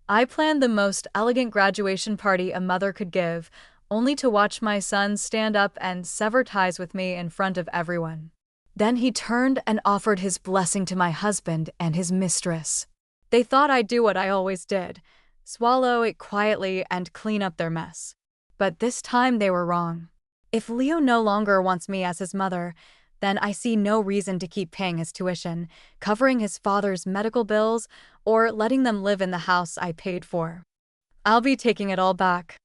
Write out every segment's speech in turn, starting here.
I planned the most elegant graduation party a mother could give, only to watch my son stand up and sever ties with me in front of everyone. Then he turned and offered his blessing to my husband and his mistress. They thought I'd do what I always did, swallow it quietly and clean up their mess. But this time they were wrong. If Leo no longer wants me as his mother, then I see no reason to keep paying his tuition, covering his father's medical bills, or letting them live in the house I paid for. I'll be taking it all back.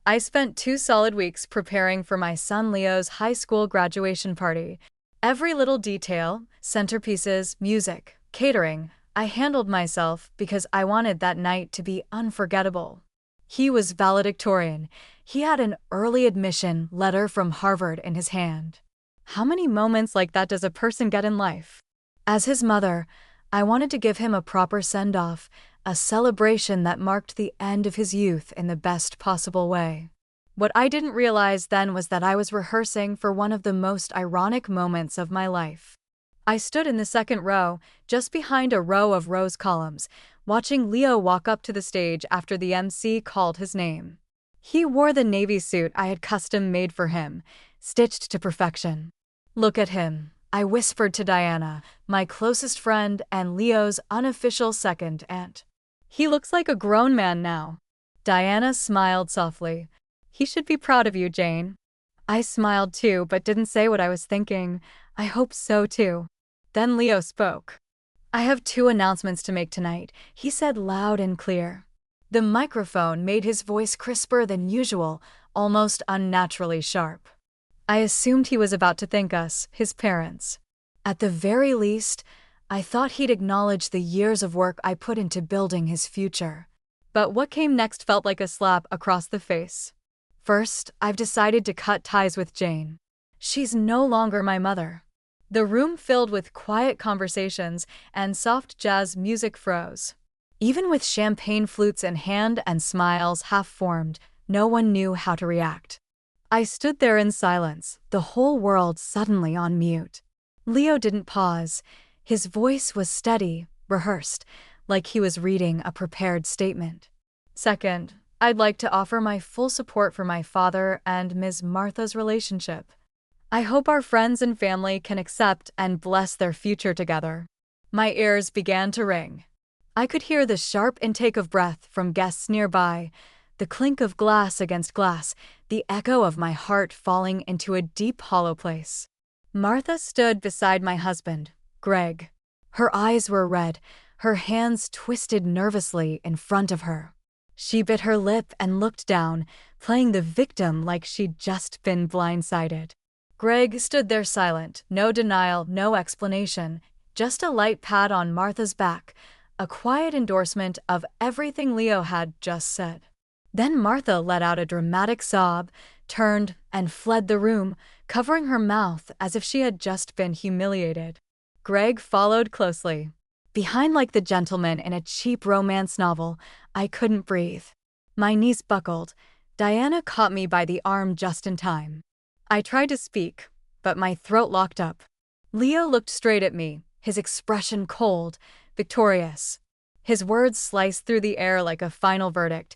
I spent 2 solid weeks preparing for my son Leo's high school graduation party. Every little detail, centerpieces, music, catering, I handled myself because I wanted that night to be unforgettable. He was valedictorian. He had an early admission letter from Harvard in his hand. How many moments like that does a person get in life? As his mother, I wanted to give him a proper send-off, a celebration that marked the end of his youth in the best possible way. What I didn't realize then was that I was rehearsing for one of the most ironic moments of my life. I stood in the second row, just behind a row of rose columns, watching Leo walk up to the stage after the MC called his name. He wore the navy suit I had custom made for him, stitched to perfection. "Look at him," I whispered to Diana, my closest friend and Leo's unofficial second aunt. "He looks like a grown man now." Diana smiled softly. "He should be proud of you, Jane." I smiled too, but didn't say what I was thinking. I hope so too. Then Leo spoke. "I have 2 announcements to make tonight," he said loud and clear. The microphone made his voice crisper than usual, almost unnaturally sharp. I assumed he was about to thank us, his parents. At the very least, I thought he'd acknowledge the years of work I put into building his future. But what came next felt like a slap across the face. First, I've decided to cut ties with Jane. She's no longer my mother. The room filled with quiet conversations and soft jazz music froze. Even with champagne flutes in hand and smiles half-formed, no one knew how to react. I stood there in silence, the whole world suddenly on mute. Leo didn't pause. His voice was steady, rehearsed, like he was reading a prepared statement. "Second, I'd like to offer my full support for my father and Ms. Martha's relationship. I hope our friends and family can accept and bless their future together." My ears began to ring. I could hear the sharp intake of breath from guests nearby, the clink of glass against glass, the echo of my heart falling into a deep hollow place. Martha stood beside my husband, Greg. Her eyes were red, her hands twisted nervously in front of her. She bit her lip and looked down, playing the victim like she'd just been blindsided. Greg stood there silent, no denial, no explanation, just a light pat on Martha's back, a quiet endorsement of everything Leo had just said. Then Martha let out a dramatic sob, turned, and fled the room, covering her mouth as if she had just been humiliated. Greg followed closely. Behind like the gentleman in a cheap romance novel, I couldn't breathe. My knees buckled. Diana caught me by the arm just in time. I tried to speak, but my throat locked up. Leo looked straight at me, his expression cold, victorious. His words sliced through the air like a final verdict.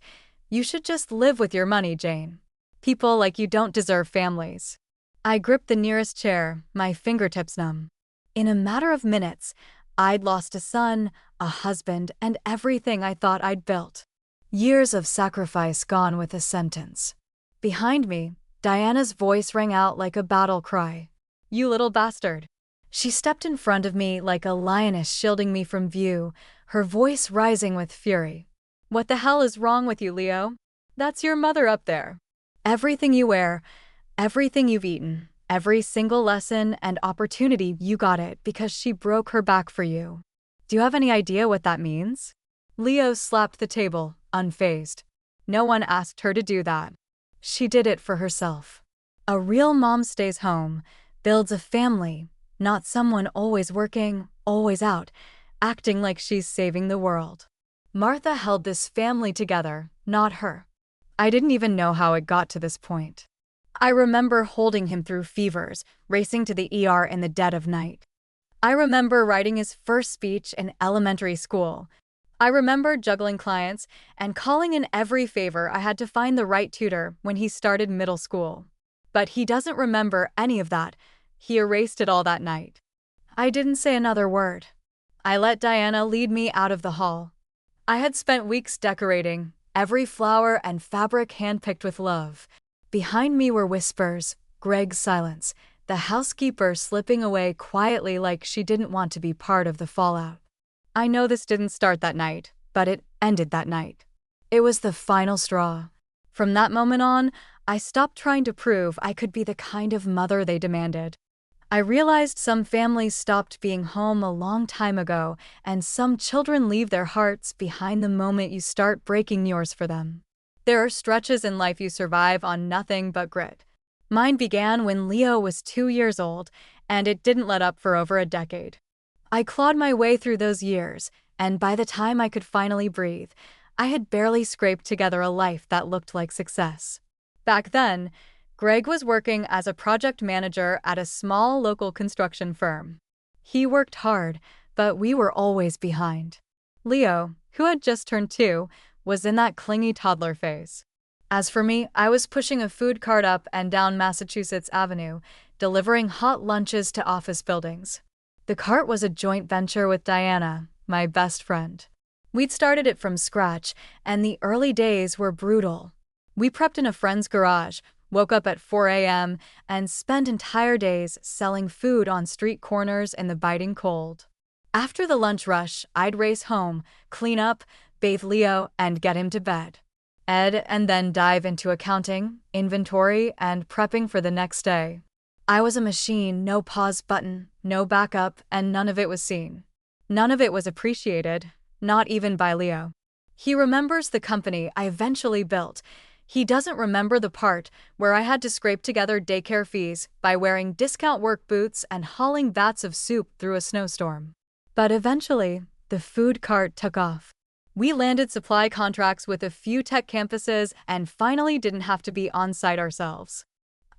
"You should just live with your money, Jane. People like you don't deserve families." I gripped the nearest chair, my fingertips numb. In a matter of minutes, I'd lost a son, a husband, and everything I thought I'd built. Years of sacrifice gone with a sentence. Behind me, Diana's voice rang out like a battle cry. "You little bastard." She stepped in front of me like a lioness shielding me from view, her voice rising with fury. "What the hell is wrong with you, Leo? That's your mother up there. Everything you wear, everything you've eaten, every single lesson and opportunity, you got it because she broke her back for you. Do you have any idea what that means?" Leo slapped the table, unfazed. "No one asked her to do that. She did it for herself. A real mom stays home, builds a family, not someone always working, always out, acting like she's saving the world. Martha held this family together, not her. I didn't even know how it got to this point. I remember holding him through fevers, racing to the ER in the dead of night. I remember writing his first speech in elementary school. I remember juggling clients and calling in every favor I had to find the right tutor when he started middle school. But he doesn't remember any of that. He erased it all that night. I didn't say another word. I let Diana lead me out of the hall. I had spent weeks decorating, every flower and fabric handpicked with love. Behind me were whispers, Greg's silence, the housekeeper slipping away quietly like she didn't want to be part of the fallout. I know this didn't start that night, but it ended that night. It was the final straw. From that moment on, I stopped trying to prove I could be the kind of mother they demanded. I realized some families stopped being home a long time ago, and some children leave their hearts behind the moment you start breaking yours for them. There are stretches in life you survive on nothing but grit. Mine began when Leo was 2 years old, and it didn't let up for over a decade. I clawed my way through those years, and by the time I could finally breathe, I had barely scraped together a life that looked like success. Back then, Greg was working as a project manager at a small local construction firm. He worked hard, but we were always behind. Leo, who had just turned 2, was in that clingy toddler phase. As for me, I was pushing a food cart up and down Massachusetts Avenue, delivering hot lunches to office buildings. The cart was a joint venture with Diana, my best friend. We'd started it from scratch, and the early days were brutal. We prepped in a friend's garage, woke up at 4 a.m., and spent entire days selling food on street corners in the biting cold. After the lunch rush, I'd race home, clean up, bathe Leo, and get him to bed. And then dive into accounting, inventory, and prepping for the next day. I was a machine, no pause button, no backup, and none of it was seen. None of it was appreciated, not even by Leo. He remembers the company I eventually built. He doesn't remember the part where I had to scrape together daycare fees by wearing discount work boots and hauling vats of soup through a snowstorm. But eventually, the food cart took off. We landed supply contracts with a few tech campuses and finally didn't have to be on-site ourselves.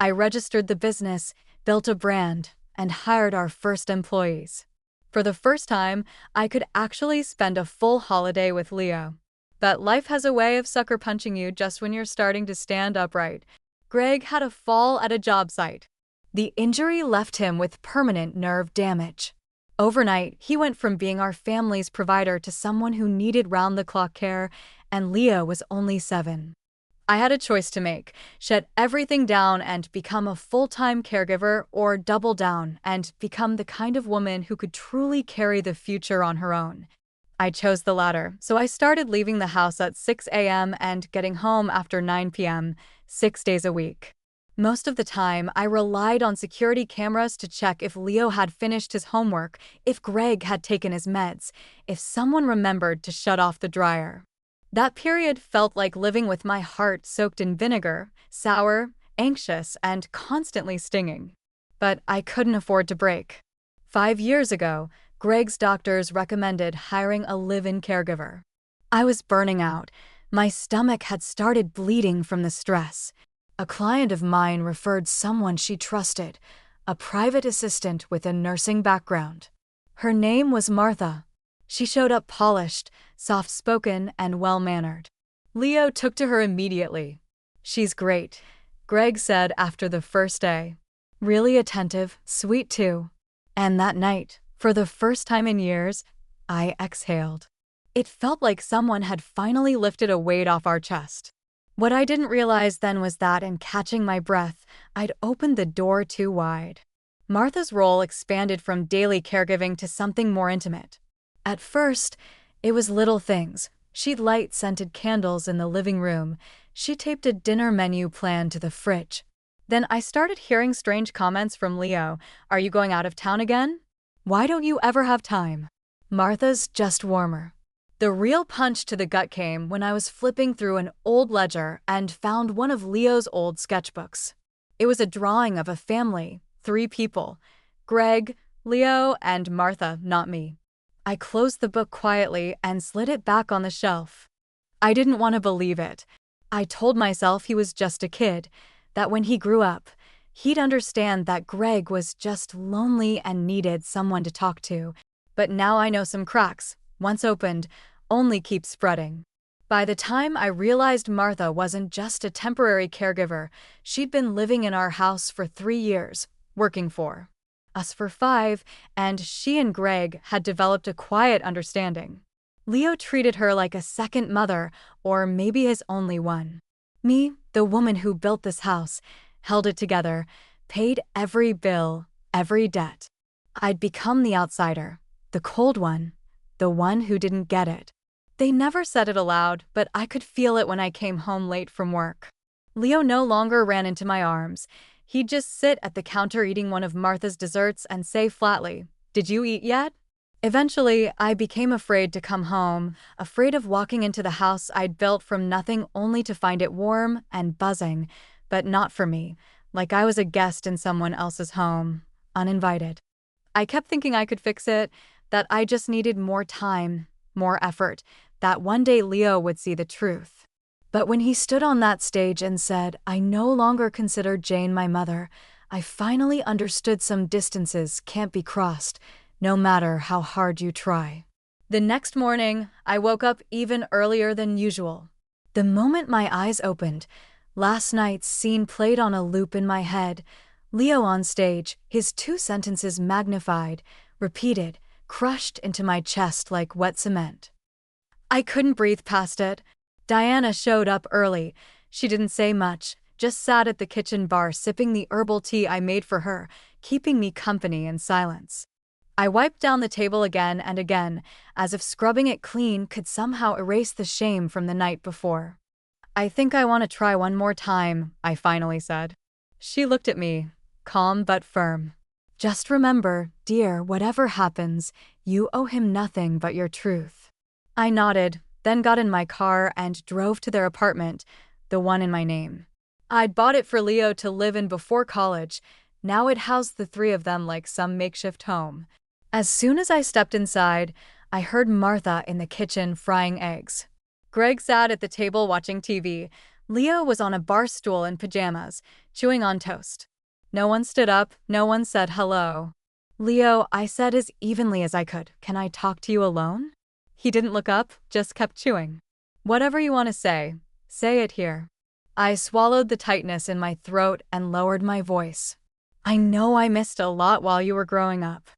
I registered the business, built a brand, and hired our first employees. For the first time, I could actually spend a full holiday with Leo. But life has a way of sucker punching you just when you're starting to stand upright. Greg had a fall at a job site. The injury left him with permanent nerve damage. Overnight, he went from being our family's provider to someone who needed round-the-clock care, and Leo was only 7. I had a choice to make: shut everything down and become a full-time caregiver, or double down and become the kind of woman who could truly carry the future on her own. I chose the latter, so I started leaving the house at 6 a.m. and getting home after 9 p.m., 6 days a week. Most of the time, I relied on security cameras to check if Leo had finished his homework, if Greg had taken his meds, if someone remembered to shut off the dryer. That period felt like living with my heart soaked in vinegar, sour, anxious, and constantly stinging. But I couldn't afford to break. 5 years ago, Greg's doctors recommended hiring a live-in caregiver. I was burning out. My stomach had started bleeding from the stress. A client of mine referred someone she trusted, a private assistant with a nursing background. Her name was Martha. She showed up polished, soft-spoken, and well-mannered. Leo took to her immediately. "She's great," Greg said after the first day. "Really attentive, sweet too." And that night, for the first time in years, I exhaled. It felt like someone had finally lifted a weight off our chest. What I didn't realize then was that in catching my breath, I'd opened the door too wide. Martha's role expanded from daily caregiving to something more intimate. At first, it was little things. She'd light scented candles in the living room. She taped a dinner menu plan to the fridge. Then I started hearing strange comments from Leo. "Are you going out of town again? Why don't you ever have time?" Martha's just warmer. The real punch to the gut came when I was flipping through an old ledger and found one of Leo's old sketchbooks. It was a drawing of a family, 3 people: Greg, Leo, and Martha, not me. I closed the book quietly and slid it back on the shelf. I didn't want to believe it. I told myself he was just a kid, that when he grew up, he'd understand that Greg was just lonely and needed someone to talk to. But now I know some cracks, once opened, only keep spreading. By the time I realized Martha wasn't just a temporary caregiver, she'd been living in our house for 3 years, working for us for 5, and she and Greg had developed a quiet understanding. Leo treated her like a second mother, or maybe his only one. Me, the woman who built this house, held it together, paid every bill, every debt. I'd become the outsider, the cold one, the one who didn't get it. They never said it aloud, but I could feel it when I came home late from work. Leo no longer ran into my arms. He'd just sit at the counter eating one of Martha's desserts and say flatly, "Did you eat yet?" Eventually, I became afraid to come home, afraid of walking into the house I'd built from nothing only to find it warm and buzzing, but not for me, like I was a guest in someone else's home, uninvited. I kept thinking I could fix it, that I just needed more time, more effort, that one day Leo would see the truth. But when he stood on that stage and said, "I no longer consider Jane my mother," I finally understood some distances can't be crossed, no matter how hard you try. The next morning, I woke up even earlier than usual. The moment my eyes opened, last night's scene played on a loop in my head. Leo on stage, his 2 sentences magnified, repeated, crushed into my chest like wet cement. I couldn't breathe past it. Diana showed up early. She didn't say much, just sat at the kitchen bar sipping the herbal tea I made for her, keeping me company in silence. I wiped down the table again and again, as if scrubbing it clean could somehow erase the shame from the night before. "I think I want to try one more time," I finally said. She looked at me, calm but firm. "Just remember, dear, whatever happens, you owe him nothing but your truth." I nodded, then got in my car and drove to their apartment, the one in my name. I'd bought it for Leo to live in before college. Now it housed the 3 of them like some makeshift home. As soon as I stepped inside, I heard Martha in the kitchen frying eggs. Greg sat at the table watching TV. Leo was on a bar stool in pajamas, chewing on toast. No one stood up, no one said hello. "Leo," I said as evenly as I could, "can I talk to you alone?" He didn't look up, just kept chewing. "Whatever you want to say it here." I swallowed the tightness in my throat and lowered my voice. "I know I missed a lot while you were growing up.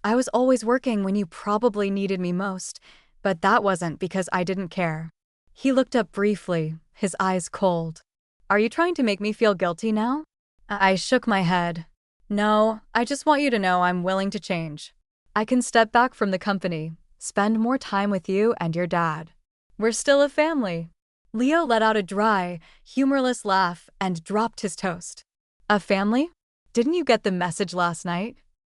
I was always working when you probably needed me most, but that wasn't because I didn't care." He looked up briefly, his eyes cold. "Are you trying to make me feel guilty now?" I shook my head. "No, I just want you to know I'm willing to change. I can step back from the company, spend more time with you and your dad. We're still a family." Leo let out a dry, humorless laugh and dropped his toast. "A family? Didn't you get the message last night?"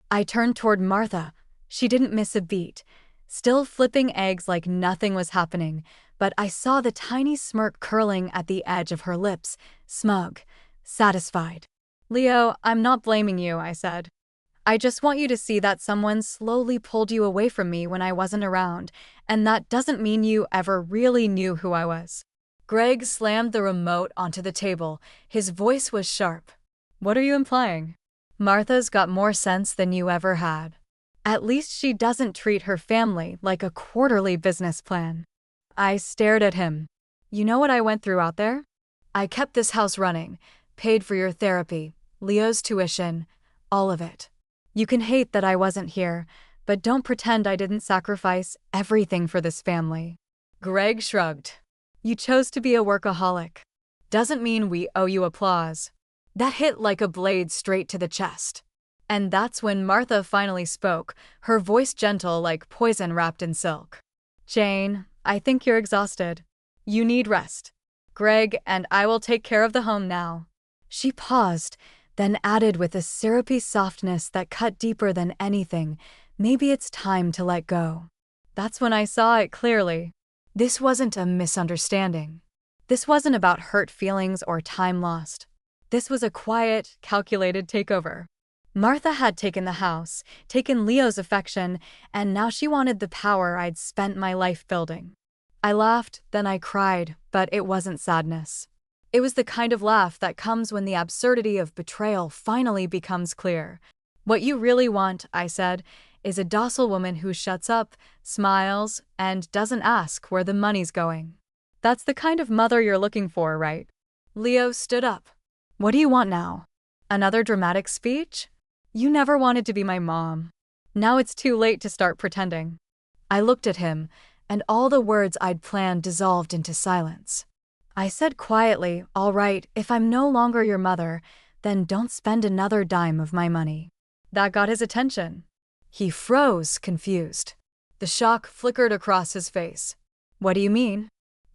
I turned toward Martha. She didn't miss a beat, still flipping eggs like nothing was happening, but I saw the tiny smirk curling at the edge of her lips, smug, satisfied. "Leo, I'm not blaming you," I said. "I just want you to see that someone slowly pulled you away from me when I wasn't around, and that doesn't mean you ever really knew who I was." Greg slammed the remote onto the table. His voice was sharp. "What are you implying?" "Martha's got more sense than you ever had. At least she doesn't treat her family like a quarterly business plan." I stared at him. "You know what I went through out there? I kept this house running, paid for your therapy, Leo's tuition, all of it. You can hate that I wasn't here, but don't pretend I didn't sacrifice everything for this family." Greg shrugged. "You chose to be a workaholic. Doesn't mean we owe you applause." That hit like a blade straight to the chest. And that's when Martha finally spoke, her voice gentle like poison wrapped in silk. "Jane, I think you're exhausted. You need rest. Greg and I will take care of the home now." She paused, then added with a syrupy softness that cut deeper than anything, "Maybe it's time to let go." That's when I saw it clearly. This wasn't a misunderstanding. This wasn't about hurt feelings or time lost. This was a quiet, calculated takeover. Martha had taken the house, taken Leo's affection, and now she wanted the power I'd spent my life building. I laughed, then I cried, but it wasn't sadness. It was the kind of laugh that comes when the absurdity of betrayal finally becomes clear. "What you really want," I said, is a docile woman who shuts up, smiles, and doesn't ask where the money's going. That's the kind of mother you're looking for, right? Leo stood up. What do you want now? Another dramatic speech? You never wanted to be my mom. Now it's too late to start pretending. I looked at him, and all the words I'd planned dissolved into silence. I said quietly, "All right, if I'm no longer your mother, then don't spend another dime of my money." That got his attention. He froze, confused. The shock flickered across his face. What do you mean?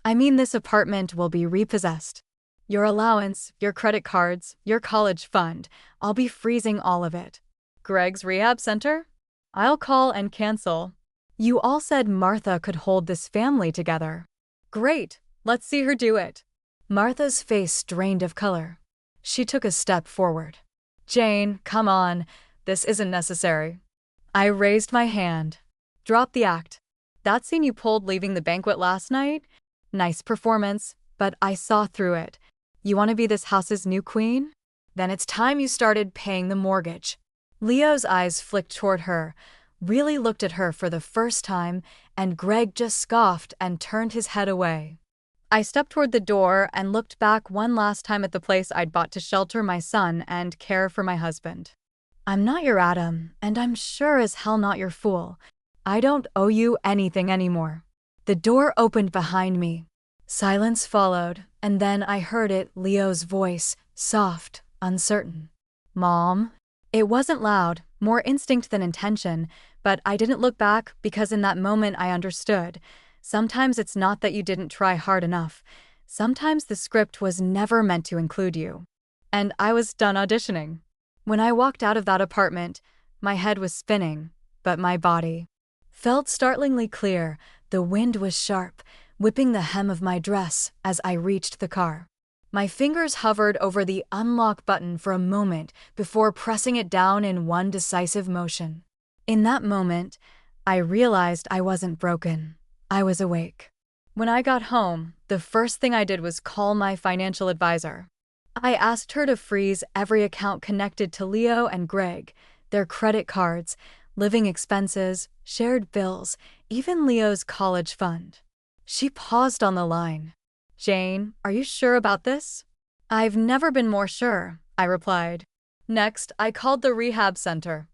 I mean this apartment will be repossessed. Your allowance, your credit cards, your college fund, I'll be freezing all of it. Greg's rehab center? I'll call and cancel. You all said Martha could hold this family together. Great, let's see her do it. Martha's face drained of color. She took a step forward. Jane, come on, this isn't necessary. I raised my hand. Drop the act. That scene you pulled leaving the banquet last night? Nice performance, but I saw through it. You want to be this house's new queen? Then it's time you started paying the mortgage. Leo's eyes flicked toward her, really looked at her for the first time, and Greg just scoffed and turned his head away. I stepped toward the door and looked back one last time at the place I'd bought to shelter my son and care for my husband. I'm not your Adam, and I'm sure as hell not your fool. I don't owe you anything anymore. The door opened behind me. Silence followed, and then I heard it, Leo's voice, soft, uncertain. Mom? It wasn't loud, more instinct than intention, but I didn't look back because in that moment I understood. Sometimes it's not that you didn't try hard enough. Sometimes the script was never meant to include you. And I was done auditioning. When I walked out of that apartment, my head was spinning, but my body felt startlingly clear. The wind was sharp, whipping the hem of my dress as I reached the car. My fingers hovered over the unlock button for a moment before pressing it down in one decisive motion. In that moment, I realized I wasn't broken. I was awake. When I got home, the first thing I did was call my financial advisor. I asked her to freeze every account connected to Leo and Greg, their credit cards, living expenses, shared bills, even Leo's college fund. She paused on the line. Jane, are you sure about this? I've never been more sure, I replied. Next, I called the rehab center.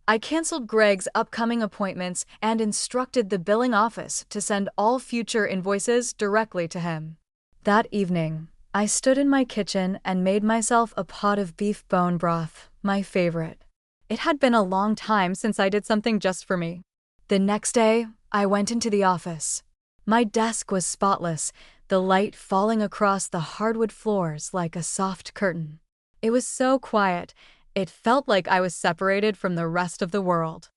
I canceled Greg's upcoming appointments and instructed the billing office to send all future invoices directly to him. That evening, I stood in my kitchen and made myself a pot of beef bone broth, my favorite. It had been a long time since I did something just for me. The next day, I went into the office. My desk was spotless, the light falling across the hardwood floors like a soft curtain. It was so quiet, it felt like I was separated from the rest of the world.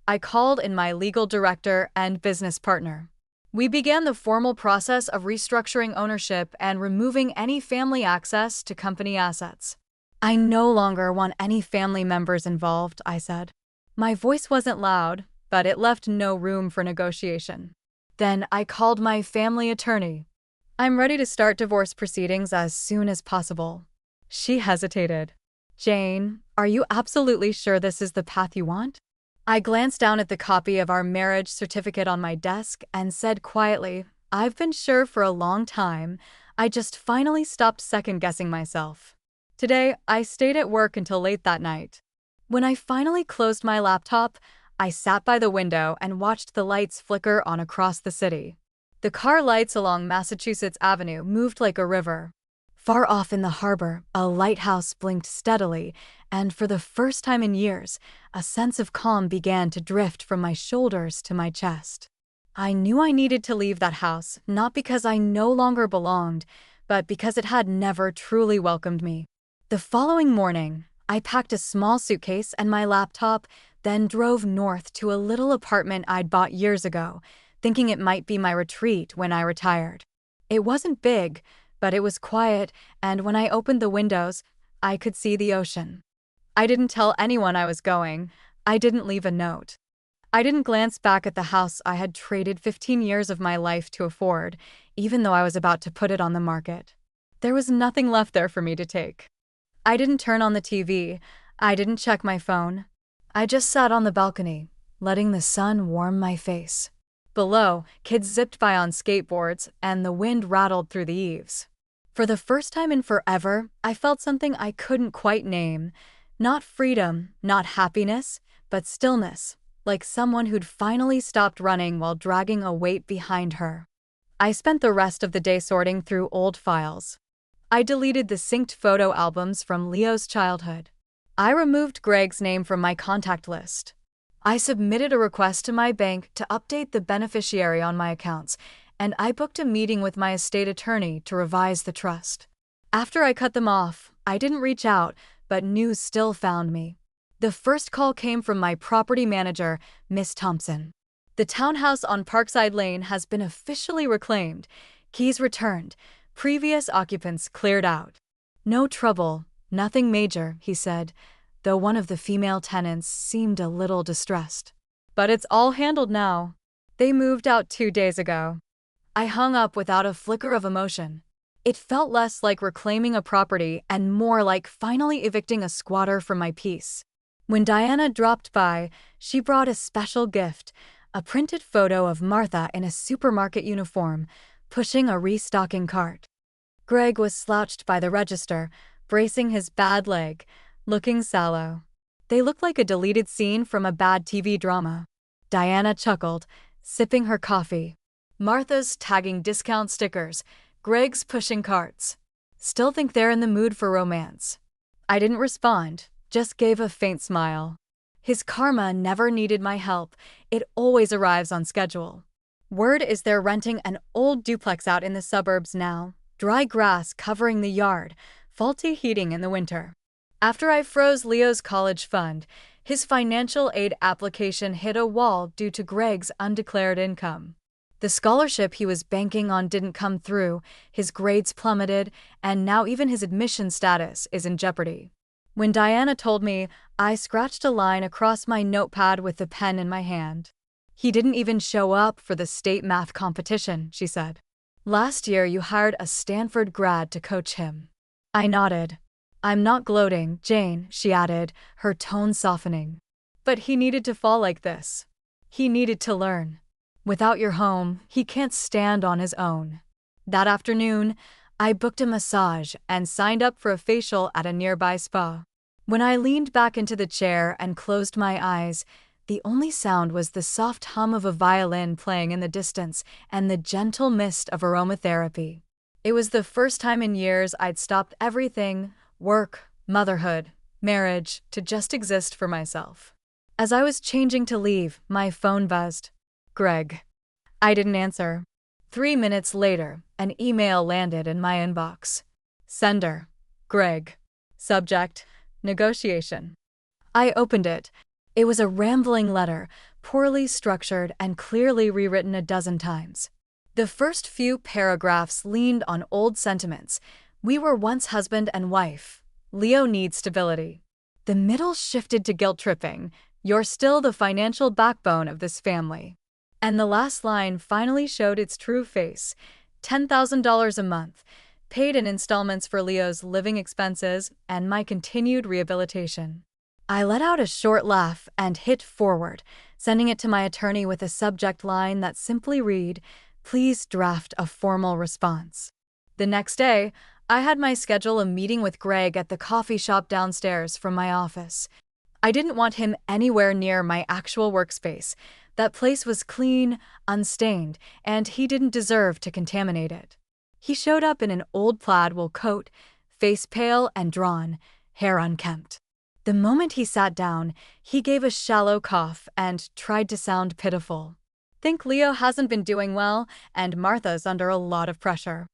I called in my legal director and business partner. We began the formal process of restructuring ownership and removing any family access to company assets. I no longer want any family members involved, I said. My voice wasn't loud, but it left no room for negotiation. Then I called my family attorney. I'm ready to start divorce proceedings as soon as possible. She hesitated. Jane, are you absolutely sure this is the path you want? I glanced down at the copy of our marriage certificate on my desk and said quietly, I've been sure for a long time. I just finally stopped second-guessing myself. Today, I stayed at work until late that night. When I finally closed my laptop, I sat by the window and watched the lights flicker on across the city. The car lights along Massachusetts Avenue moved like a river. Far off in the harbor, a lighthouse blinked steadily, and for the first time in years, a sense of calm began to drift from my shoulders to my chest. I knew I needed to leave that house, not because I no longer belonged, but because it had never truly welcomed me. The following morning, I packed a small suitcase and my laptop, then drove north to a little apartment I'd bought years ago, thinking it might be my retreat when I retired. It wasn't big, but it was quiet, and when I opened the windows, I could see the ocean. I didn't tell anyone I was going. I didn't leave a note. I didn't glance back at the house I had traded 15 years of my life to afford, even though I was about to put it on the market. There was nothing left there for me to take. I didn't turn on the TV. I didn't check my phone. I just sat on the balcony, letting the sun warm my face. Below, kids zipped by on skateboards, and the wind rattled through the eaves. For the first time in forever, I felt something I couldn't quite name. Not freedom, not happiness, but stillness, like someone who'd finally stopped running while dragging a weight behind her. I spent the rest of the day sorting through old files. I deleted the synced photo albums from Leo's childhood. I removed Greg's name from my contact list. I submitted a request to my bank to update the beneficiary on my accounts, and I booked a meeting with my estate attorney to revise the trust. After I cut them off, I didn't reach out, but news still found me. The first call came from my property manager, Miss Thompson. The townhouse on Parkside Lane has been officially reclaimed, keys returned, previous occupants cleared out. No trouble, nothing major, he said, though one of the female tenants seemed a little distressed. But it's all handled now. They moved out 2 days ago. I hung up without a flicker of emotion. It felt less like reclaiming a property and more like finally evicting a squatter from my peace. When Diana dropped by, she brought a special gift, a printed photo of Martha in a supermarket uniform, pushing a restocking cart. Greg was slouched by the register, bracing his bad leg, looking sallow. They looked like a deleted scene from a bad TV drama. Diana chuckled, sipping her coffee. Martha's tagging discount stickers, Greg's pushing carts. Still think they're in the mood for romance. I didn't respond, just gave a faint smile. His karma never needed my help. It always arrives on schedule. Word is they're renting an old duplex out in the suburbs now. Dry grass covering the yard, faulty heating in the winter. After I froze Leo's college fund, his financial aid application hit a wall due to Greg's undeclared income. The scholarship he was banking on didn't come through, his grades plummeted, and now even his admission status is in jeopardy. When Diana told me, I scratched a line across my notepad with the pen in my hand. He didn't even show up for the state math competition, she said. Last year you hired a Stanford grad to coach him. I nodded. I'm not gloating, Jane, she added, her tone softening. But he needed to fall like this. He needed to learn. Without your home, he can't stand on his own. That afternoon, I booked a massage and signed up for a facial at a nearby spa. When I leaned back into the chair and closed my eyes, the only sound was the soft hum of a violin playing in the distance and the gentle mist of aromatherapy. It was the first time in years I'd stopped everything, work, motherhood, marriage, to just exist for myself. As I was changing to leave, my phone buzzed. Greg. I didn't answer. 3 minutes later, an email landed in my inbox. Sender. Greg. Subject. Negotiation. I opened it. It was a rambling letter, poorly structured and clearly rewritten a dozen times. The first few paragraphs leaned on old sentiments. We were once husband and wife. Leo needs stability. The middle shifted to guilt-tripping. You're still the financial backbone of this family. And the last line finally showed its true face. $10,000 a month, paid in installments for Leo's living expenses and my continued rehabilitation. I let out a short laugh and hit forward, sending it to my attorney with a subject line that simply read, "Please draft a formal response." The next day, I had my schedule a meeting with Greg at the coffee shop downstairs from my office. I didn't want him anywhere near my actual workspace. That place was clean, unstained, and he didn't deserve to contaminate it. He showed up in an old plaid wool coat, face pale and drawn, hair unkempt. The moment he sat down, he gave a shallow cough and tried to sound pitiful. Think Leo hasn't been doing well, and Martha's under a lot of pressure.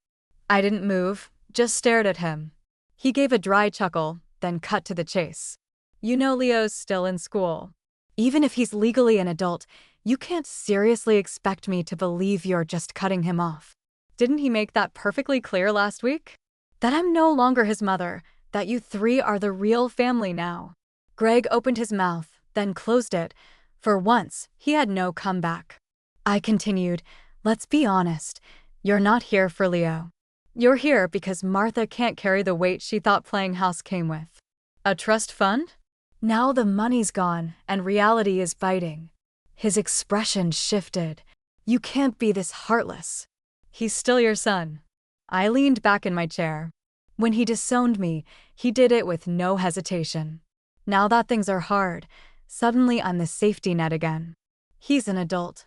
I didn't move, just stared at him. He gave a dry chuckle, then cut to the chase. You know Leo's still in school. Even if he's legally an adult, you can't seriously expect me to believe you're just cutting him off. Didn't he make that perfectly clear last week? That I'm no longer his mother, that you three are the real family now. Greg opened his mouth, then closed it. For once, he had no comeback. I continued, let's be honest. You're not here for Leo. You're here because Martha can't carry the weight she thought playing house came with. A trust fund? Now the money's gone, and reality is biting. His expression shifted. You can't be this heartless. He's still your son. I leaned back in my chair. When he disowned me, he did it with no hesitation. Now that things are hard, suddenly I'm the safety net again. He's an adult.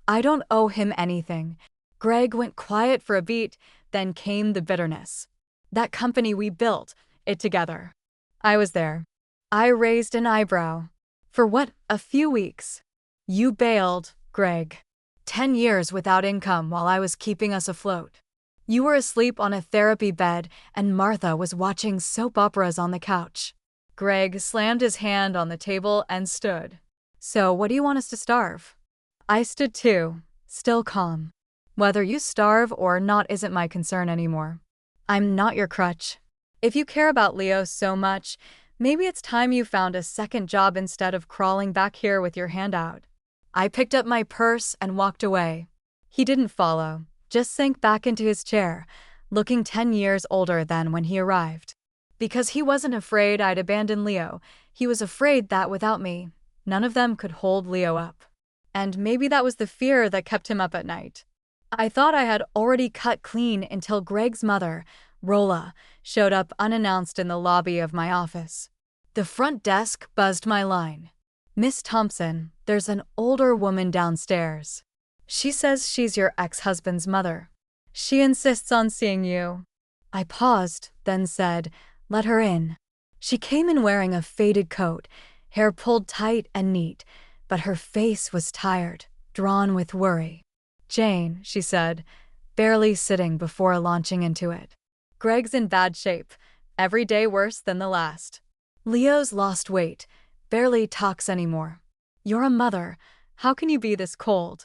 I don't owe him anything. Greg went quiet for a beat, then came the bitterness. That company we built, it together. I was there. I raised an eyebrow. For what, a few weeks? You bailed, Greg. 10 years without income while I was keeping us afloat. You were asleep on a therapy bed and Martha was watching soap operas on the couch. Greg slammed his hand on the table and stood. So what do you want us to starve? I stood too, still calm. Whether you starve or not isn't my concern anymore. I'm not your crutch. If you care about Leo so much, maybe it's time you found a second job instead of crawling back here with your hand out. I picked up my purse and walked away. He didn't follow, just sank back into his chair, looking 10 years older than when he arrived. Because he wasn't afraid I'd abandon Leo, he was afraid that without me, none of them could hold Leo up. And maybe that was the fear that kept him up at night. I thought I had already cut clean until Greg's mother, Rolla, showed up unannounced in the lobby of my office. The front desk buzzed my line. Miss Thompson, there's an older woman downstairs. She says she's your ex-husband's mother. She insists on seeing you. I paused, then said, let her in. She came in wearing a faded coat, hair pulled tight and neat, but her face was tired, drawn with worry. Jane, she said, barely sitting before launching into it. Greg's in bad shape, every day worse than the last. Leo's lost weight, barely talks anymore. You're a mother, how can you be this cold?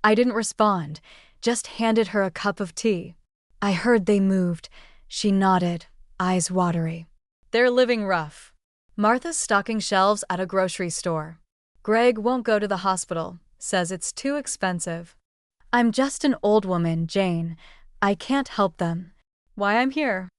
I didn't respond, just handed her a cup of tea. I heard they moved. She nodded, eyes watery. They're living rough. Martha's stocking shelves at a grocery store. Greg won't go to the hospital, says it's too expensive. I'm just an old woman, Jane. I can't help them. Why I'm here.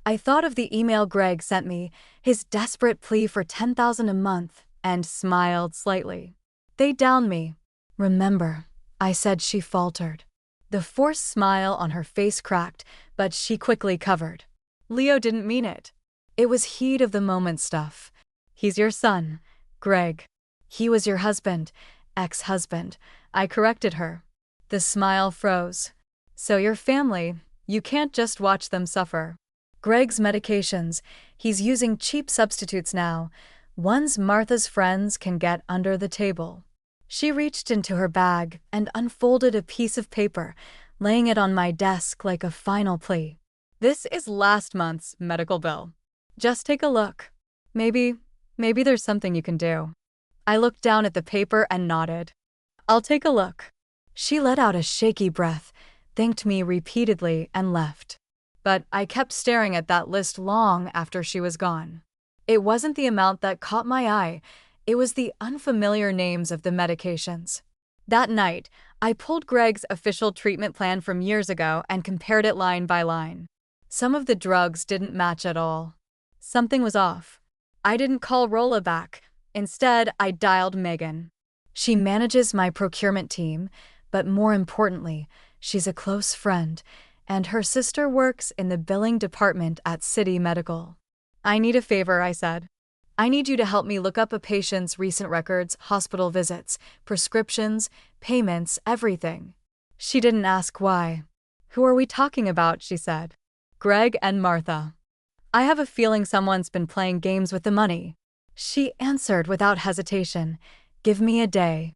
I thought of the email Greg sent me, his desperate plea for $10,000 a month, and smiled slightly. They downed me. Remember, I said. She faltered. The forced smile on her face cracked, but she quickly covered. Leo didn't mean it. It was heat of the moment stuff. He's your son, Greg. He was your husband, ex-husband. I corrected her. The smile froze. So your family, you can't just watch them suffer. Greg's medications, he's using cheap substitutes now, ones Martha's friends can get under the table. She reached into her bag and unfolded a piece of paper, laying it on my desk like a final plea. This is last month's medical bill. Just take a look. Maybe there's something you can do. I looked down at the paper and nodded. I'll take a look. She let out a shaky breath, thanked me repeatedly, and left. But I kept staring at that list long after she was gone. It wasn't the amount that caught my eye, it was the unfamiliar names of the medications. That night, I pulled Greg's official treatment plan from years ago and compared it line by line. Some of the drugs didn't match at all. Something was off. I didn't call Rolla back. Instead, I dialed Megan. She manages my procurement team, but more importantly, she's a close friend, and her sister works in the billing department at City Medical. I need a favor, I said. I need you to help me look up a patient's recent records, hospital visits, prescriptions, payments, everything. She didn't ask why. Who are we talking about, she said. Greg and Martha. I have a feeling someone's been playing games with the money. She answered without hesitation. Give me a day.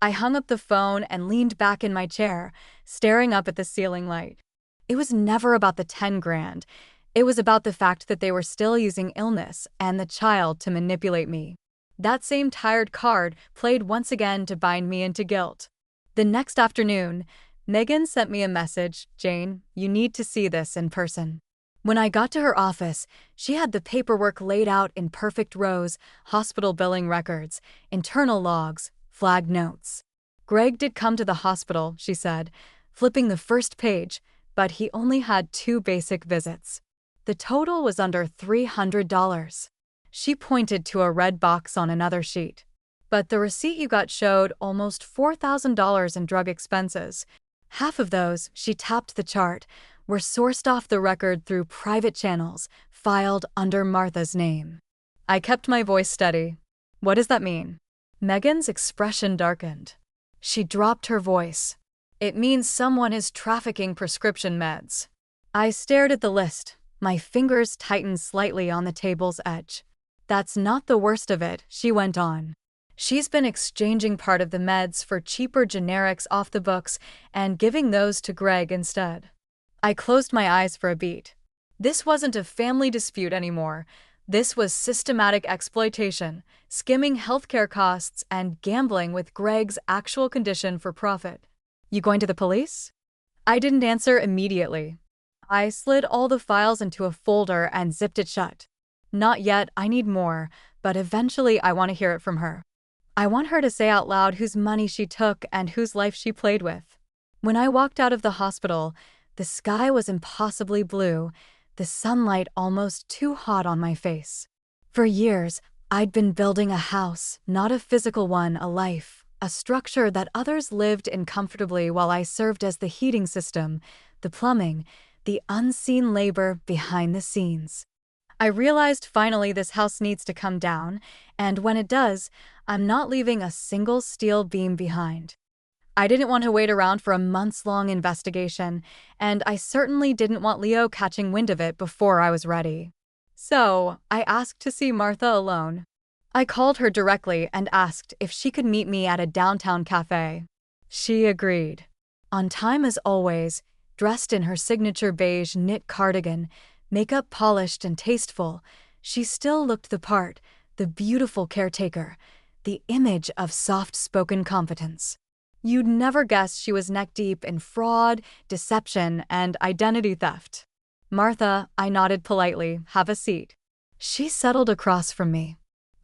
I hung up the phone and leaned back in my chair, staring up at the ceiling light. It was never about the 10 grand. It was about the fact that they were still using illness and the child to manipulate me. That same tired card played once again to bind me into guilt. The next afternoon, Megan sent me a message. Jane, you need to see this in person. When I got to her office, she had the paperwork laid out in perfect rows, hospital billing records, internal logs, flagged notes. Greg did come to the hospital, she said, flipping the first page, but he only had 2 basic visits. The total was under $300. She pointed to a red box on another sheet. But the receipt you got showed almost $4,000 in drug expenses. Half of those, she tapped the chart, were sourced off the record through private channels, filed under Martha's name. I kept my voice steady. What does that mean? Megan's expression darkened. She dropped her voice. It means someone is trafficking prescription meds. I stared at the list, my fingers tightened slightly on the table's edge. That's not the worst of it, she went on. She's been exchanging part of the meds for cheaper generics off the books and giving those to Greg instead. I closed my eyes for a beat. This wasn't a family dispute anymore. This was systematic exploitation, skimming healthcare costs and gambling with Greg's actual condition for profit. You going to the police? I didn't answer immediately. I slid all the files into a folder and zipped it shut. Not yet, I need more, but eventually I want to hear it from her. I want her to say out loud whose money she took and whose life she played with. When I walked out of the hospital, the sky was impossibly blue, the sunlight almost too hot on my face. For years, I'd been building a house, not a physical one, a life, a structure that others lived in comfortably while I served as the heating system, the plumbing, the unseen labor behind the scenes. I realized finally this house needs to come down, and when it does, I'm not leaving a single steel beam behind. I didn't want to wait around for a months-long investigation, and I certainly didn't want Leo catching wind of it before I was ready. So, I asked to see Martha alone. I called her directly and asked if she could meet me at a downtown cafe. She agreed. On time as always, dressed in her signature beige knit cardigan, makeup polished and tasteful, she still looked the part, the beautiful caretaker, the image of soft-spoken competence. You'd never guess she was neck-deep in fraud, deception, and identity theft. Martha, I nodded politely, have a seat. She settled across from me.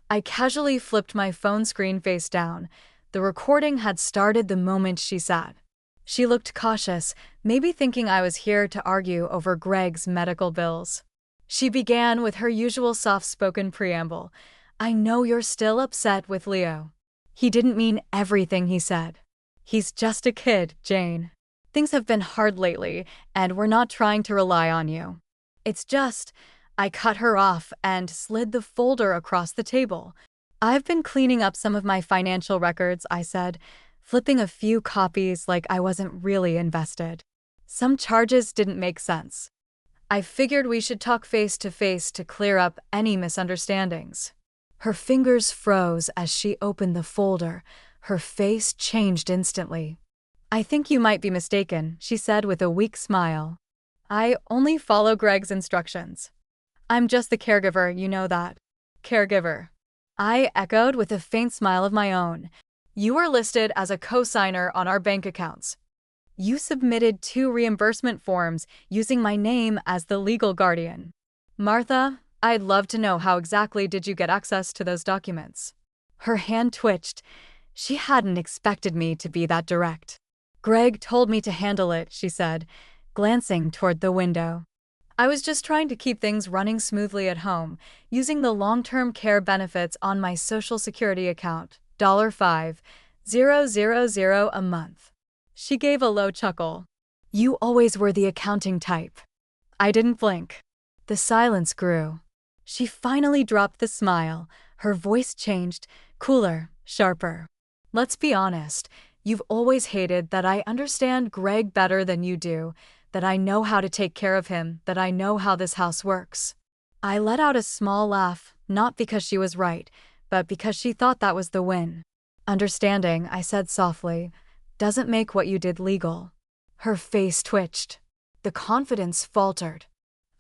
I casually flipped my phone screen face down. The recording had started the moment she sat. She looked cautious, maybe thinking I was here to argue over Greg's medical bills. She began with her usual soft-spoken preamble. I know you're still upset with Leo. He didn't mean everything he said. He's just a kid, Jane. Things have been hard lately, and we're not trying to rely on you. It's just, I cut her off and slid the folder across the table. I've been cleaning up some of my financial records, I said, flipping a few copies like I wasn't really invested. Some charges didn't make sense. I figured we should talk face to face to clear up any misunderstandings. Her fingers froze as she opened the folder. Her face changed instantly. I think you might be mistaken, she said with a weak smile. I only follow Greg's instructions. I'm just the caregiver, you know that. Caregiver. I echoed with a faint smile of my own. You are listed as a co-signer on our bank accounts. You submitted 2 reimbursement forms using my name as the legal guardian. Martha, I'd love to know how exactly did you get access to those documents? Her hand twitched. She hadn't expected me to be that direct. Greg told me to handle it, she said, glancing toward the window. I was just trying to keep things running smoothly at home, using the long-term care benefits on my Social Security account, $5,000 a month. She gave a low chuckle. You always were the accounting type. I didn't blink. The silence grew. She finally dropped the smile. Her voice changed, cooler, sharper. Let's be honest, you've always hated that I understand Greg better than you do, that I know how to take care of him, that I know how this house works. I let out a small laugh, not because she was right, but because she thought that was the win. Understanding, I said softly, doesn't make what you did legal. Her face twitched. The confidence faltered.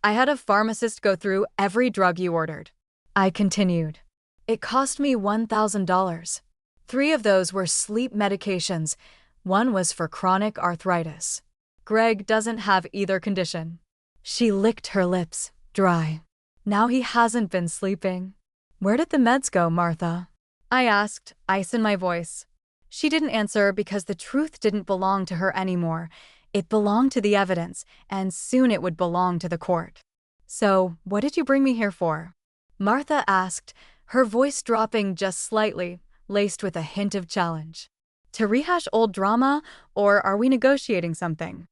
I had a pharmacist go through every drug you ordered. I continued. It cost me $1,000. 3 of those were sleep medications. 1 was for chronic arthritis. Greg doesn't have either condition. She licked her lips, dry. Now he hasn't been sleeping. Where did the meds go, Martha? I asked, ice in my voice. She didn't answer because the truth didn't belong to her anymore. It belonged to the evidence, and soon it would belong to the court. So, what did you bring me here for? Martha asked, her voice dropping just slightly. laced with a hint of challenge. To rehash old drama, or are we negotiating something?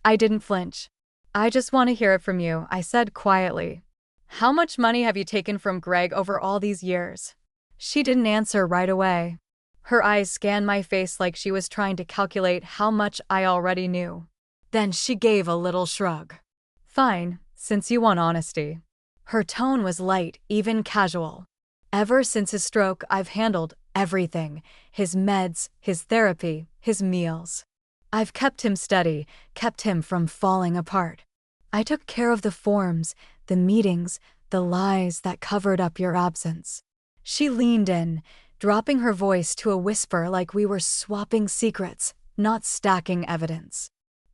I didn't flinch. I just want to hear it from you, I said quietly. How much money have you taken from Greg over all these years? She didn't answer right away. Her eyes scanned my face like she was trying to calculate how much I already knew. Then she gave a little shrug. Fine, since you want honesty. Her tone was light, even casual. Ever since his stroke, I've handled everything. His meds, his therapy, his meals. I've kept him steady, kept him from falling apart. I took care of the forms, the meetings, the lies that covered up your absence. She leaned in, dropping her voice to a whisper like we were swapping secrets, not stacking evidence.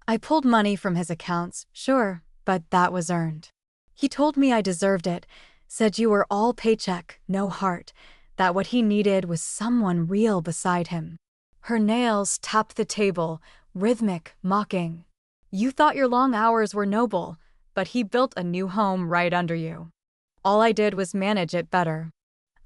I pulled money from his accounts, sure, but that was earned. He told me I deserved it, said you were all paycheck, no heart, that what he needed was someone real beside him. Her nails tapped the table, rhythmic, mocking. You thought your long hours were noble, but he built a new home right under you. All I did was manage it better.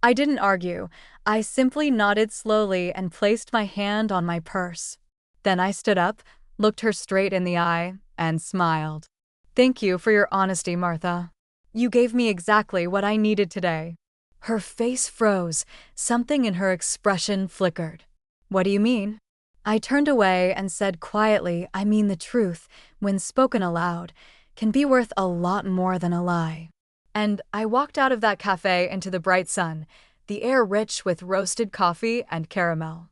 I didn't argue. I simply nodded slowly and placed my hand on my purse. Then I stood up, looked her straight in the eye, and smiled. Thank you for your honesty, Martha. You gave me exactly what I needed today. Her face froze, something in her expression flickered. What do you mean? I turned away and said quietly, I mean the truth, when spoken aloud, can be worth a lot more than a lie. And I walked out of that cafe into the bright sun, the air rich with roasted coffee and caramel.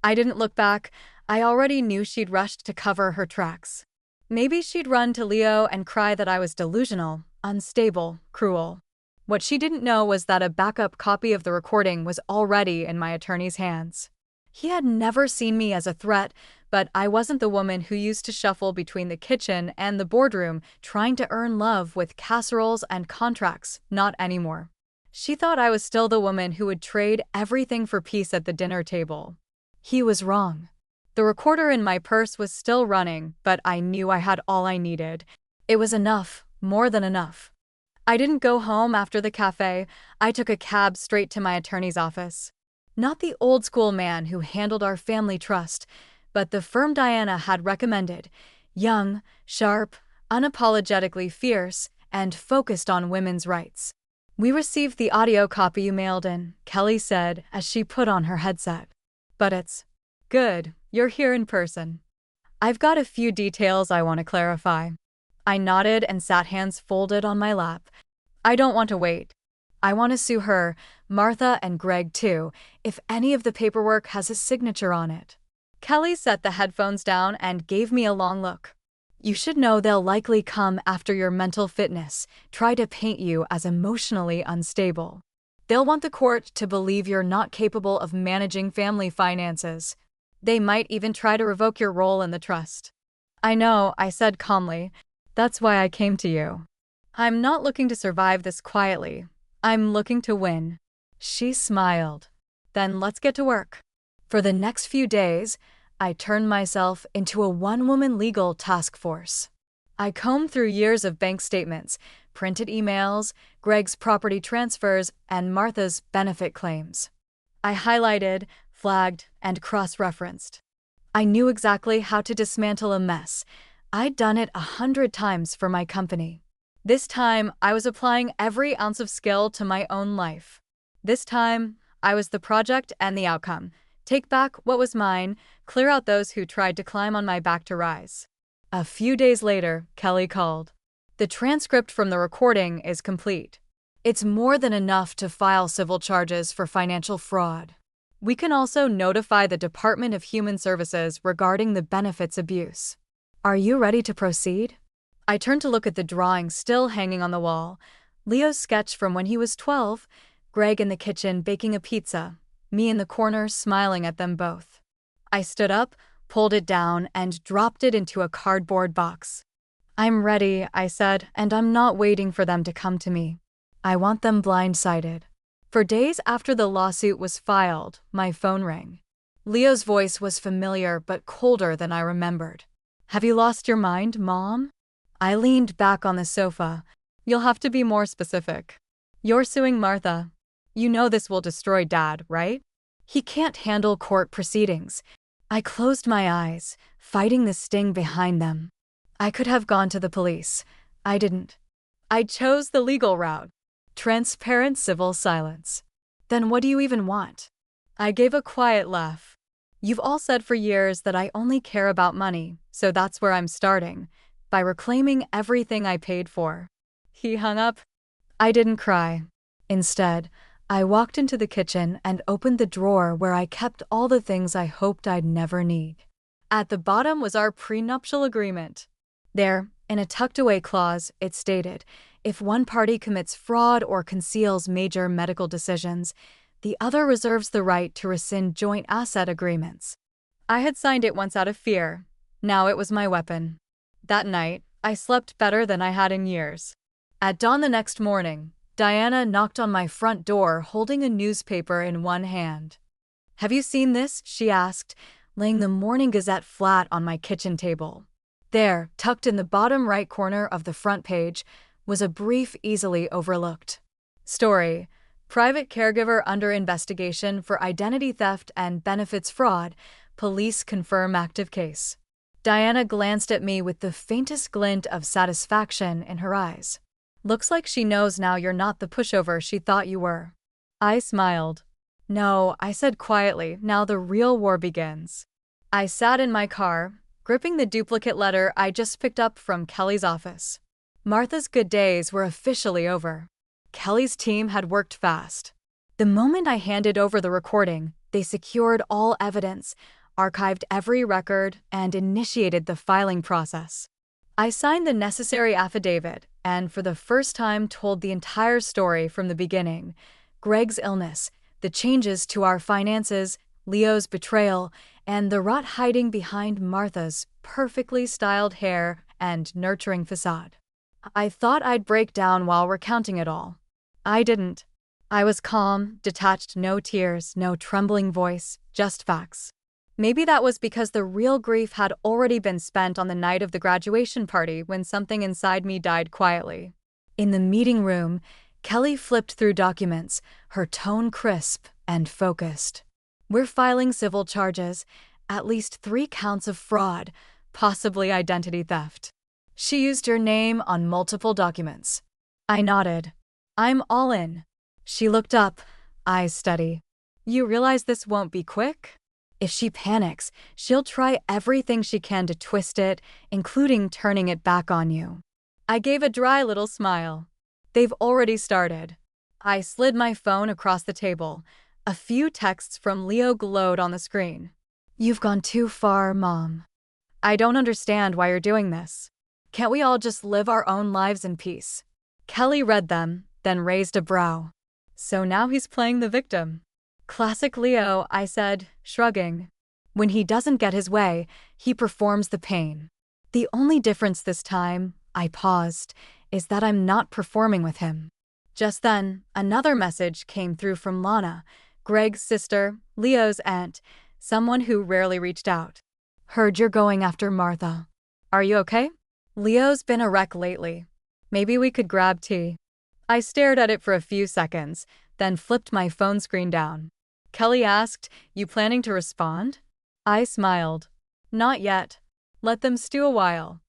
I didn't look back. I already knew she'd rushed to cover her tracks. Maybe she'd run to Leo and cry that I was delusional, unstable, cruel. What she didn't know was that a backup copy of the recording was already in my attorney's hands. He had never seen me as a threat, but I wasn't the woman who used to shuffle between the kitchen and the boardroom trying to earn love with casseroles and contracts, not anymore. She thought I was still the woman who would trade everything for peace at the dinner table. He was wrong. The recorder in my purse was still running, but I knew I had all I needed. It was enough, more than enough. I didn't go home after the cafe. I took a cab straight to my attorney's office. Not the old-school man who handled our family trust, but the firm Diana had recommended, young, sharp, unapologetically fierce, and focused on women's rights. We received the audio copy you mailed in, Kelly said as she put on her headset. But it's good, you're here in person. I've got a few details I want to clarify. I nodded and sat hands folded on my lap. I don't want to wait. I want to sue her, Martha and Greg too, if any of the paperwork has a signature on it. Kelly set the headphones down and gave me a long look. You should know they'll likely come after your mental fitness, try to paint you as emotionally unstable. They'll want the court to believe you're not capable of managing family finances. They might even try to revoke your role in the trust. I know, I said calmly. That's why I came to you. I'm not looking to survive this quietly. I'm looking to win. She smiled. Then let's get to work. For the next few days, I turned myself into a one-woman legal task force. I combed through years of bank statements, printed emails, Greg's property transfers, and Martha's benefit claims. I highlighted, flagged, and cross-referenced. I knew exactly how to dismantle a mess. I'd done it 100 times for my company. This time, I was applying every ounce of skill to my own life. This time, I was the project and the outcome. Take back what was mine, clear out those who tried to climb on my back to rise. A few days later, Kelly called. The transcript from the recording is complete. It's more than enough to file civil charges for financial fraud. We can also notify the Department of Human Services regarding the benefits abuse. Are you ready to proceed? I turned to look at the drawing still hanging on the wall. Leo's sketch from when he was 12, Greg in the kitchen baking a pizza, me in the corner smiling at them both. I stood up, pulled it down, and dropped it into a cardboard box. I'm ready, I said, and I'm not waiting for them to come to me. I want them blindsided. For days after the lawsuit was filed, my phone rang. Leo's voice was familiar but colder than I remembered. Have you lost your mind, Mom? I leaned back on the sofa. You'll have to be more specific. You're suing Martha. You know this will destroy Dad, right? He can't handle court proceedings. I closed my eyes, fighting the sting behind them. I could have gone to the police. I didn't. I chose the legal route. Transparent civil silence. Then what do you even want? I gave a quiet laugh. You've all said for years that I only care about money, so that's where I'm starting, by reclaiming everything I paid for. He hung up. I didn't cry. Instead, I walked into the kitchen and opened the drawer where I kept all the things I hoped I'd never need. At the bottom was our prenuptial agreement. There, in a tucked-away clause, it stated, if one party commits fraud or conceals major medical decisions, the other reserves the right to rescind joint asset agreements. I had signed it once out of fear. Now it was my weapon. That night, I slept better than I had in years. At dawn the next morning, Diana knocked on my front door holding a newspaper in one hand. Have you seen this? She asked, laying the Morning Gazette flat on my kitchen table. There, tucked in the bottom right corner of the front page, was a brief, easily overlooked story. Private caregiver under investigation for identity theft and benefits fraud. Police confirm active case. Diana glanced at me with the faintest glint of satisfaction in her eyes. Looks like she knows now you're not the pushover she thought you were. I smiled. No, I said quietly, now the real war begins. I sat in my car, gripping the duplicate letter I just picked up from Kelly's office. Martha's good days were officially over. Kelly's team had worked fast. The moment I handed over the recording, they secured all evidence, archived every record, and initiated the filing process. I signed the necessary affidavit and for the first time told the entire story from the beginning. Greg's illness, the changes to our finances, Leo's betrayal, and the rot hiding behind Martha's perfectly styled hair and nurturing facade. I thought I'd break down while recounting it all. I didn't. I was calm, detached, no tears, no trembling voice, just facts. Maybe that was because the real grief had already been spent on the night of the graduation party when something inside me died quietly. In the meeting room, Kelly flipped through documents, her tone crisp and focused. We're filing civil charges, at least 3 counts of fraud, possibly identity theft. She used your name on multiple documents. I nodded. I'm all in. She looked up, eyes steady. You realize this won't be quick? If she panics, she'll try everything she can to twist it, including turning it back on you. I gave a dry little smile. They've already started. I slid my phone across the table. A few texts from Leo glowed on the screen. You've gone too far, Mom. I don't understand why you're doing this. Can't we all just live our own lives in peace? Kelly read them, then raised a brow. So now he's playing the victim. Classic Leo, I said, shrugging. When he doesn't get his way, he performs the pain. The only difference this time, I paused, is that I'm not performing with him. Just then, another message came through from Lana, Greg's sister, Leo's aunt, someone who rarely reached out. Heard you're going after Martha. Are you okay? Leo's been a wreck lately. Maybe we could grab tea. I stared at it for a few seconds, then flipped my phone screen down. Kelly asked, you planning to respond? I smiled. Not yet. Let them stew a while.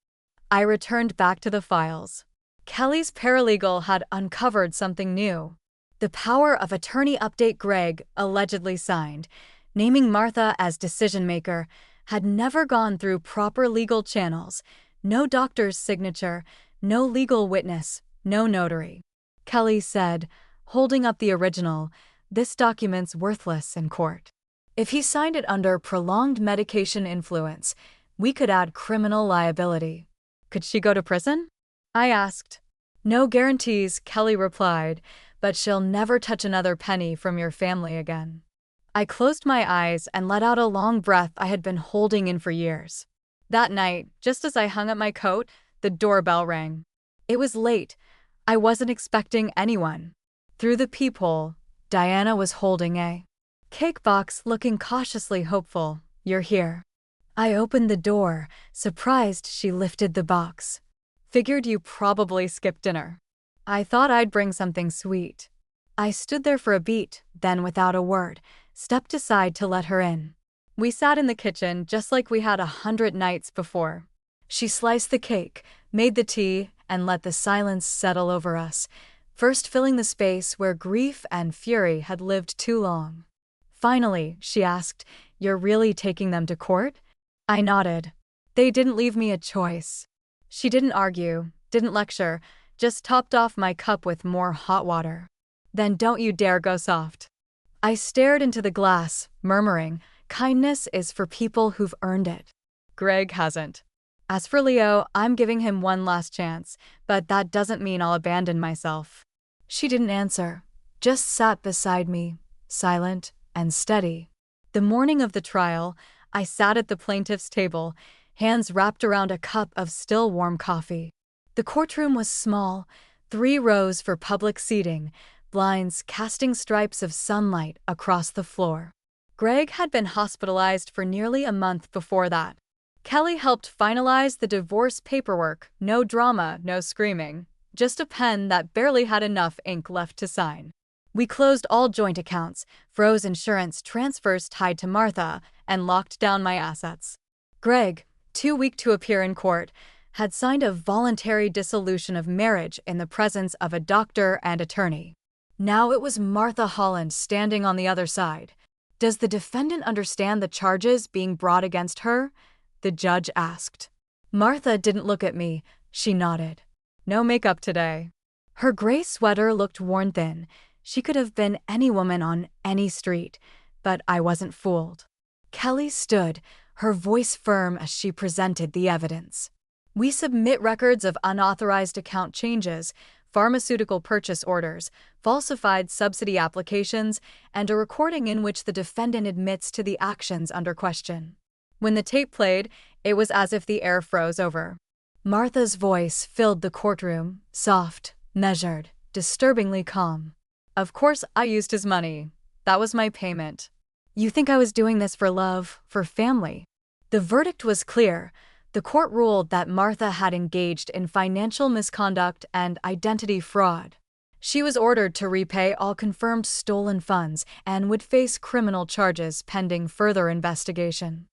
I returned back to the files. Kelly's paralegal had uncovered something new. The power of attorney update Greg allegedly signed, naming Martha as decision-maker, had never gone through proper legal channels. No doctor's signature, no legal witness, no notary. Kelly said, holding up the original, this document's worthless in court. If he signed it under prolonged medication influence, we could add criminal liability. Could she go to prison? I asked. No guarantees, Kelly replied, but she'll never touch another penny from your family again. I closed my eyes and let out a long breath I had been holding in for years. That night, just as I hung up my coat, the doorbell rang. It was late. I wasn't expecting anyone. Through the peephole, Diana was holding a cake box, looking cautiously hopeful. You're here. I opened the door, surprised she lifted the box. Figured you probably skipped dinner. I thought I'd bring something sweet. I stood there for a beat, then without a word, stepped aside to let her in. We sat in the kitchen just like we had 100 nights before. She sliced the cake, made the tea, and let the silence settle over us, first filling the space where grief and fury had lived too long. Finally, she asked, "You're really taking them to court?" I nodded. They didn't leave me a choice. She didn't argue, didn't lecture, just topped off my cup with more hot water. "Then don't you dare go soft." I stared into the glass, murmuring, "Kindness is for people who've earned it. Greg hasn't. As for Leo, I'm giving him one last chance, but that doesn't mean I'll abandon myself." She didn't answer, just sat beside me, silent and steady. The morning of the trial, I sat at the plaintiff's table, hands wrapped around a cup of still warm coffee. The courtroom was small, 3 rows for public seating, blinds casting stripes of sunlight across the floor. Greg had been hospitalized for nearly a month before that. Kelly helped finalize the divorce paperwork, no drama, no screaming, just a pen that barely had enough ink left to sign. We closed all joint accounts, froze insurance transfers tied to Martha, and locked down my assets. Greg, too weak to appear in court, had signed a voluntary dissolution of marriage in the presence of a doctor and attorney. Now it was Martha Holland standing on the other side. "Does the defendant understand the charges being brought against her?" the judge asked. Martha didn't look at me, she nodded. "No makeup today." Her gray sweater looked worn thin. She could have been any woman on any street, but I wasn't fooled. Kelly stood, her voice firm as she presented the evidence. "We submit records of unauthorized account changes, pharmaceutical purchase orders, falsified subsidy applications, and a recording in which the defendant admits to the actions under question." When the tape played, it was as if the air froze over. Martha's voice filled the courtroom, soft, measured, disturbingly calm. "Of course I used his money. That was my payment. You think I was doing this for love, for family?" The verdict was clear. The court ruled that Martha had engaged in financial misconduct and identity fraud. She was ordered to repay all confirmed stolen funds and would face criminal charges pending further investigation.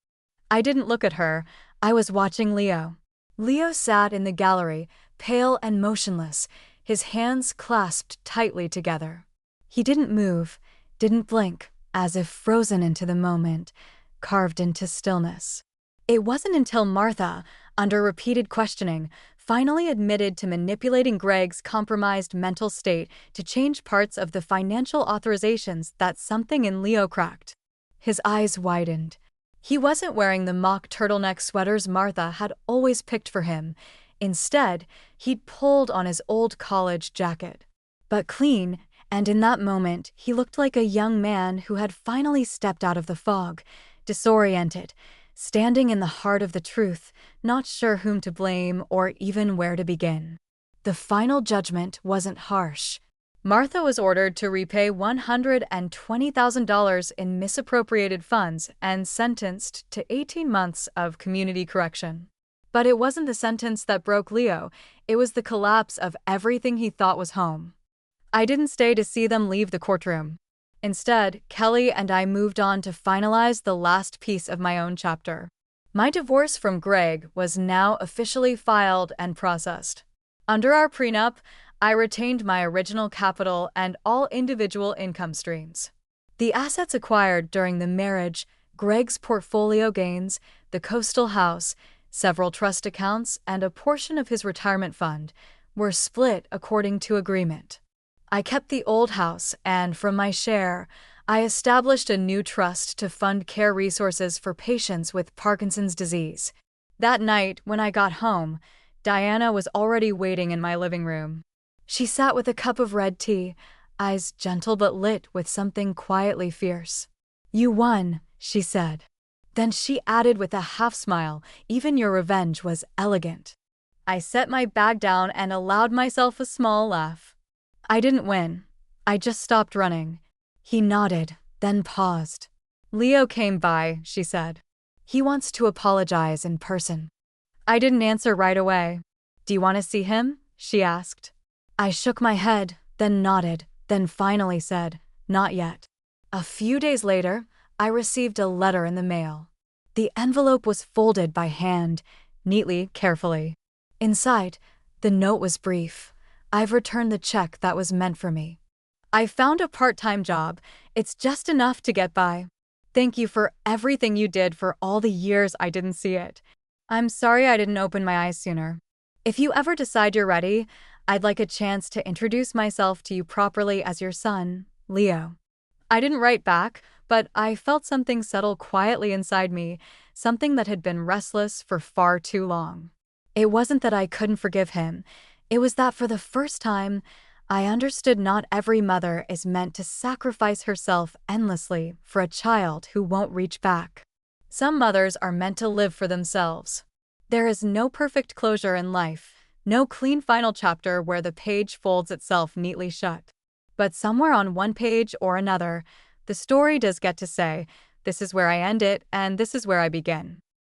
I didn't look at her. I was watching Leo. Leo sat in the gallery, pale and motionless, his hands clasped tightly together. He didn't move, didn't blink, as if frozen into the moment, carved into stillness. It wasn't until Martha, under repeated questioning, finally admitted to manipulating Greg's compromised mental state to change parts of the financial authorizations that something in Leo cracked. His eyes widened. He wasn't wearing the mock turtleneck sweaters Martha had always picked for him. Instead, he'd pulled on his old college jacket. But clean, and in that moment, he looked like a young man who had finally stepped out of the fog, disoriented, standing in the heart of the truth, not sure whom to blame or even where to begin. The final judgment wasn't harsh. Martha was ordered to repay $120,000 in misappropriated funds and sentenced to 18 months of community correction. But it wasn't the sentence that broke Leo, it was the collapse of everything he thought was home. I didn't stay to see them leave the courtroom. Instead, Kelly and I moved on to finalize the last piece of my own chapter. My divorce from Greg was now officially filed and processed. Under our prenup, I retained my original capital and all individual income streams. The assets acquired during the marriage, Greg's portfolio gains, the coastal house, several trust accounts, and a portion of his retirement fund, were split according to agreement. I kept the old house, and from my share, I established a new trust to fund care resources for patients with Parkinson's disease. That night, when I got home, Diana was already waiting in my living room. She sat with a cup of red tea, eyes gentle but lit with something quietly fierce. "You won," she said. Then she added with a half-smile, "Even your revenge was elegant." I set my bag down and allowed myself a small laugh. "I didn't win. I just stopped running." He nodded, then paused. "Leo came by," she said. "He wants to apologize in person." I didn't answer right away. "Do you want to see him?" she asked. I shook my head, then nodded, then finally said, "Not yet." A few days later, I received a letter in the mail. The envelope was folded by hand, neatly, carefully. Inside, the note was brief. I've returned the check that was meant for me. I found a part-time job. It's just enough to get by. Thank you for everything you did for all the years I didn't see it. I'm sorry I didn't open my eyes sooner. If you ever decide you're ready, I'd like a chance to introduce myself to you properly as your son, Leo. I didn't write back, but I felt something settle quietly inside me, something that had been restless for far too long. It wasn't that I couldn't forgive him. It was that for the first time, I understood not every mother is meant to sacrifice herself endlessly for a child who won't reach back. Some mothers are meant to live for themselves. There is no perfect closure in life, no clean final chapter where the page folds itself neatly shut. But somewhere on one page or another, the story does get to say, this is where I end it and this is where I begin.